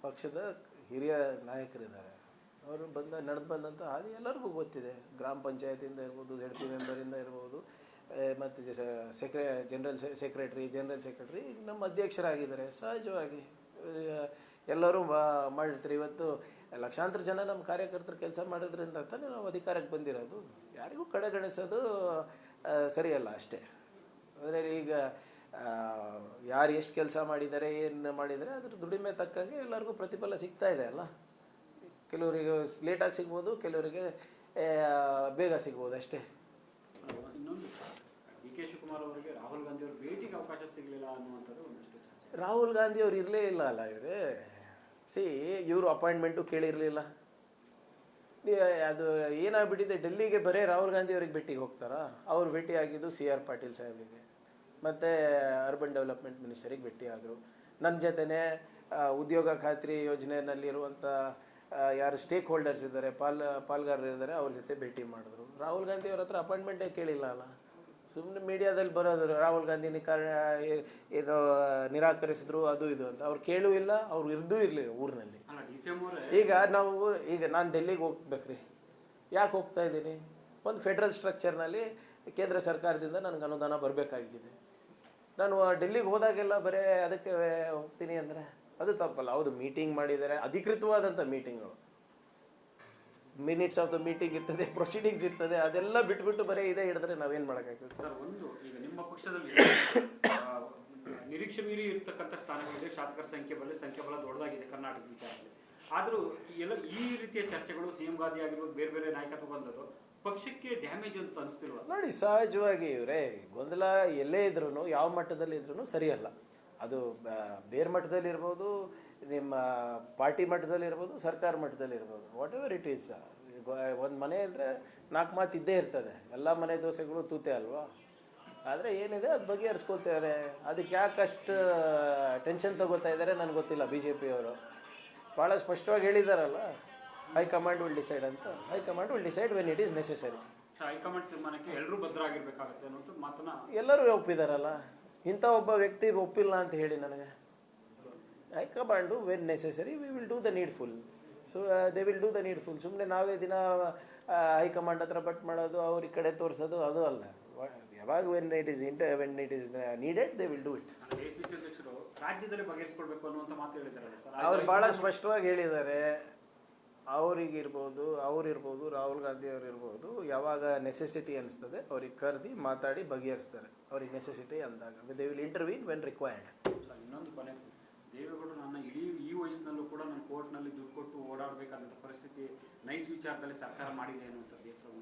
ಪಕ್ಷದ ಹಿರಿಯ ನಾಯಕರಿದ್ದಾರೆ. ಅವರು ನಡೆದು ಬಂದಂಥ ಹಾದಿ ಎಲ್ಲರಿಗೂ ಗೊತ್ತಿದೆ. ಗ್ರಾಮ ಪಂಚಾಯತಿಂದ ಇರ್ಬೋದು, ZP ಮೆಂಬರಿಂದ ಇರ್ಬೋದು, ಮತ್ತು ಜನರಲ್ ಸೆಕ್ರೆಟರಿ ನಮ್ಮ ಅಧ್ಯಕ್ಷರಾಗಿದ್ದಾರೆ. ಸಹಜವಾಗಿ ಎಲ್ಲರೂ ಮಾಡಿರ್ತಾರೆ. ಇವತ್ತು ಲಕ್ಷಾಂತರ ಜನ ನಮ್ಮ ಕಾರ್ಯಕರ್ತರು ಕೆಲಸ ಮಾಡೋದ್ರಿಂದ ತಾನೇ ನಾವು ಅಧಿಕಾರಕ್ಕೆ ಬಂದಿರೋದು. ಯಾರಿಗೂ ಕಡೆಗಣಿಸೋದು ಸರಿಯಲ್ಲ ಅಷ್ಟೇ. ಅಂದರೆ ಈಗ ಯಾರು ಎಷ್ಟು ಕೆಲಸ ಮಾಡಿದ್ದಾರೆ, ಏನು ಮಾಡಿದ್ದಾರೆ, ಅದ್ರ ದುಡಿಮೆ ತಕ್ಕಂಗೆ ಎಲ್ಲರಿಗೂ ಪ್ರತಿಫಲ ಸಿಗ್ತಾ ಇದೆ ಅಲ್ಲ. ಕೆಲವರಿಗೆ ಲೇಟಾಗಿ ಸಿಗ್ಬೋದು, ಕೆಲವರಿಗೆ ಬೇಗ ಸಿಗ್ಬೋದು ಅಷ್ಟೇ. ಇನ್ನೊಂದು, DK ಶಿವಕುಮಾರ್ ಅವರಿಗೆ ರಾಹುಲ್ ಗಾಂಧಿ ಅವರು ಭೇಟಿಗೆ ಅವಕಾಶ ಸಿಗಲಿಲ್ಲ ಅನ್ನುವಂಥದ್ದು ಒಂದಷ್ಟು ಚರ್ಚೆ. ರಾಹುಲ್ ಗಾಂಧಿ ಅವ್ರು ಇರಲೇ ಇಲ್ಲ ಅಲ್ಲ ಇವರೇ. ಇವರು ಅಪಾಯಿಂಟ್ಮೆಂಟು ಕೇಳಿರಲಿಲ್ಲ. ಅದು ಏನಾಗ್ಬಿಟ್ಟಿದೆ, ಡೆಲ್ಲಿಗೆ ಬರೀ ರಾಹುಲ್ ಗಾಂಧಿ ಅವ್ರಿಗೆ ಭೇಟಿಗೆ ಹೋಗ್ತಾರಾ? ಅವ್ರು ಭೇಟಿ ಆಗಿದ್ದು CR ಪಾಟೀಲ್ ಸಾಹೇಬರಿಗೆ, ಮತ್ತು ಅರ್ಬನ್ ಡೆವಲಪ್ಮೆಂಟ್ ಮಿನಿಸ್ಟರಿಗೆ ಭೇಟಿ ಆದರು. ನನ್ನ ಜೊತೆನೇ ಉದ್ಯೋಗ ಖಾತ್ರಿ ಯೋಜನೆಯಲ್ಲಿರುವಂಥ ಯಾರು ಸ್ಟೇಕ್ ಹೋಲ್ಡರ್ಸ್ ಇದ್ದಾರೆ, ಪಾಲ್ಗಾರರು ಇದ್ದಾರೆ, ಅವ್ರ ಜೊತೆ ಭೇಟಿ ಮಾಡಿದ್ರು. ರಾಹುಲ್ ಗಾಂಧಿ ಅವ್ರ ಹತ್ರ ಅಪಾಯಿಂಟ್ಮೆಂಟೇ ಕೇಳಿಲ್ಲ ಅಲ್ಲ. ಸುಮ್ಮನೆ ಮೀಡಿಯಾದಲ್ಲಿ ಬರೋದು ರಾಹುಲ್ ಗಾಂಧಿ ಏನು ನಿರಾಕರಿಸಿದ್ರು ಅದು ಇದು ಅಂತ. ಅವ್ರು ಕೇಳೂ ಇಲ್ಲ, ಅವ್ರು ಇರಲಿಲ್ಲ ಊರಿನಲ್ಲಿ. ಈಗ ನಾನು ಡೆಲ್ಲಿಗೆ ಹೋಗ್ಬೇಕ್ರಿ. ಯಾಕೆ ಹೋಗ್ತಾ ಇದ್ದೀನಿ? ಒಂದು ಫೆಡ್ರಲ್ ಸ್ಟ್ರಕ್ಚರ್ನಲ್ಲಿ ಕೇಂದ್ರ ಸರ್ಕಾರದಿಂದ ನನಗೆ ಅನುದಾನ ಬರಬೇಕಾಗಿದೆ. ನಾನು ಡೆಲ್ಲಿಗೆ ಹೋದಾಗೆಲ್ಲ ಬರೀ ಅದಕ್ಕೆ ಹೋಗ್ತೀನಿ ಅಂದರೆ ಅದು ತಪ್ಪಲ್ಲ. ಹೌದು, ಮೀಟಿಂಗ್ ಮಾಡಿದ್ದಾರೆ, ಅಧಿಕೃತವಾದಂಥ ಮೀಟಿಂಗ್ಗಳು, ಮಿನಿಟ್ಸ್ ಆಫ್ ದ ಮೀಟಿಂಗ್ ಇರ್ತದೆ, ಪ್ರೊಸೀಡಿಂಗ್ಸ್ ಇರ್ತದೆ, ಅದೆಲ್ಲ ಬಿಟ್ಬಿಟ್ಟು ಬರೀ ಇದೇ ಹಿಡಿದ್ರೆ ನಾವೇನು ಮಾಡೋಕ್ಕಾಗ್ತದೆ ಸರ್? ಒಂದು, ಈಗ ನಿಮ್ಮ ಪಕ್ಷದಲ್ಲಿ ನಿರೀಕ್ಷೆ ಮೀರಿ ಇರ್ತಕ್ಕಂಥ ಸ್ಥಾನಗಳಿದೆ. ಶಾಸಕರ ಸಂಖ್ಯೆ ಬಲ ದೊಡ್ಡದಾಗಿದೆ ಕರ್ನಾಟಕ ವಿಚಾರದಲ್ಲಿ. ಆದರೂ ಈ ರೀತಿಯ ಚರ್ಚೆಗಳು CM ಗಾಂಧಿ ಆಗಿರ್ಬೋದು, ಬೇರೆ ಬೇರೆ ನಾಯಕತ್ವ ಬಂದದ್ದು ಪಕ್ಷಕ್ಕೆ ಡ್ಯಾಮೇಜ್ ಅಂತ ಅನಿಸ್ತಿಲ್ವ? ನೋಡಿ, ಸಹಜವಾಗಿ ಇವರೇ ಗೊಂದಲ ಎಲ್ಲೇ ಇದ್ರೂ, ಯಾವ ಮಟ್ಟದಲ್ಲಿ ಇದ್ರೂ ಸರಿಯಲ್ಲ. ಅದು ಬೇರೆ ಮಟ್ಟದಲ್ಲಿರ್ಬೋದು, ನಿಮ್ಮ ಪಾರ್ಟಿ ಮಟ್ಟದಲ್ಲಿರ್ಬೋದು, ಸರ್ಕಾರ ಮಟ್ಟದಲ್ಲಿರ್ಬೋದು, ವಾಟ್ ಎವರ್ ಇಟ್ ಈಸ್. ಒಂದು ಮನೆ ಅಂದರೆ 4 ಮಾತು ಇದ್ದೇ ಇರ್ತದೆ. ಎಲ್ಲ ಮನೆ ದೋಸೆಗಳು ತೂತೆ ಅಲ್ವಾ? ಆದರೆ ಏನಿದೆ ಅದು ಬಗೆಹರಿಸ್ಕೊಳ್ತಾರೆ. ಅದಕ್ಕೆ ಯಾಕಷ್ಟು ಟೆನ್ಷನ್ ತಗೋತಾ ಇದ್ದಾರೆ ನನಗೆ ಗೊತ್ತಿಲ್ಲ. BJP ಅವರು ಭಾಳ ಸ್ಪಷ್ಟವಾಗಿ ಹೇಳಿದಾರಲ್ಲ, ಹೈಕಮಾಂಡ್ ವಿಲ್ ಡಿಸೈಡ್ ಅಂತ. High command will decide when it is necessary. High command ತೀರ್ಮಾನಕ್ಕೆ ಎಲ್ಲರೂ ಬದ್ಧರಾಗಿರ್ಬೇಕಾಗುತ್ತೆ ಅನ್ನೋದು ಮಾತನ್ನ ಎಲ್ಲರೂ ಒಪ್ಪಿದಾರಲ್ಲ. ಇಂಥ ಒಬ್ಬ ವ್ಯಕ್ತಿ ಒಪ್ಪಿಲ್ಲ ಅಂತ ಹೇಳಿ ನನಗೆ. High command when necessary we will do the needful. So they will do the needful. ಸುಮ್ಮನೆ ನಾವೇ ದಿನ ಹೈಕಮಾಂಡ್ ಹತ್ರ ಬಟ್ ಮಾಡೋದು, ಅವ್ರ ಈ ಕಡೆ ತೋರಿಸೋದು ಅದು ಅಲ್ಲ. ಯಾವಾಗ when it is needed they will do it. ACC ಅಧ್ಯಕ್ಷರು ರಾಜ್ಯದಲ್ಲಿ ಬಗೆಹರಿಸಿಕೊಳ್ಬೇಕು ಅನ್ನುವಂಥ ಮಾತು ಹೇಳಿದ್ದಾರೆ ಸರ್. ಅವ್ರು ಭಾಳ ಸ್ಪಷ್ಟವಾಗಿ ಹೇಳಿದ್ದಾರೆ. ಅವರಿಗಿರ್ಬೋದು, ರಾಹುಲ್ ಗಾಂಧಿ ಅವರಿರ್ಬೋದು, ಯಾವಾಗ ನೆಸೆಸಿಟಿ ಅನಿಸ್ತದೆ ಅವ್ರಿಗೆ ಕರೆದಿ ಮಾತಾಡಿ ಬಗೆಹರಿಸ್ತಾರೆ. ಅವ್ರಿಗೆ ನೆಸೆಸಿಟಿ ಅಂದಾಗ ದೇ ವಿಲ್ ಇಂಟರ್ವ್ಯೂನ್ ವೆನ್ ರಿಕ್ವೈರ್ಡ್. ಇನ್ನೊಂದು ಕೊನೆ, ದೇವೇಗೌಡರು ನನ್ನ ಈ ವಯಸ್ಸಿನಲ್ಲೂ ಕೂಡ ನಾನು ಕೋರ್ಟ್ನಲ್ಲಿ ದುಡ್ಡು ಕೊಟ್ಟು ಓಡಾಡಬೇಕಾದಂಥ ಪರಿಸ್ಥಿತಿ ನೈಸ್ ವಿಚಾರದಲ್ಲಿ ಸರ್ಕಾರ ಮಾಡಿದೆ ಅನ್ನುವಂಥ ಬೇಸರ.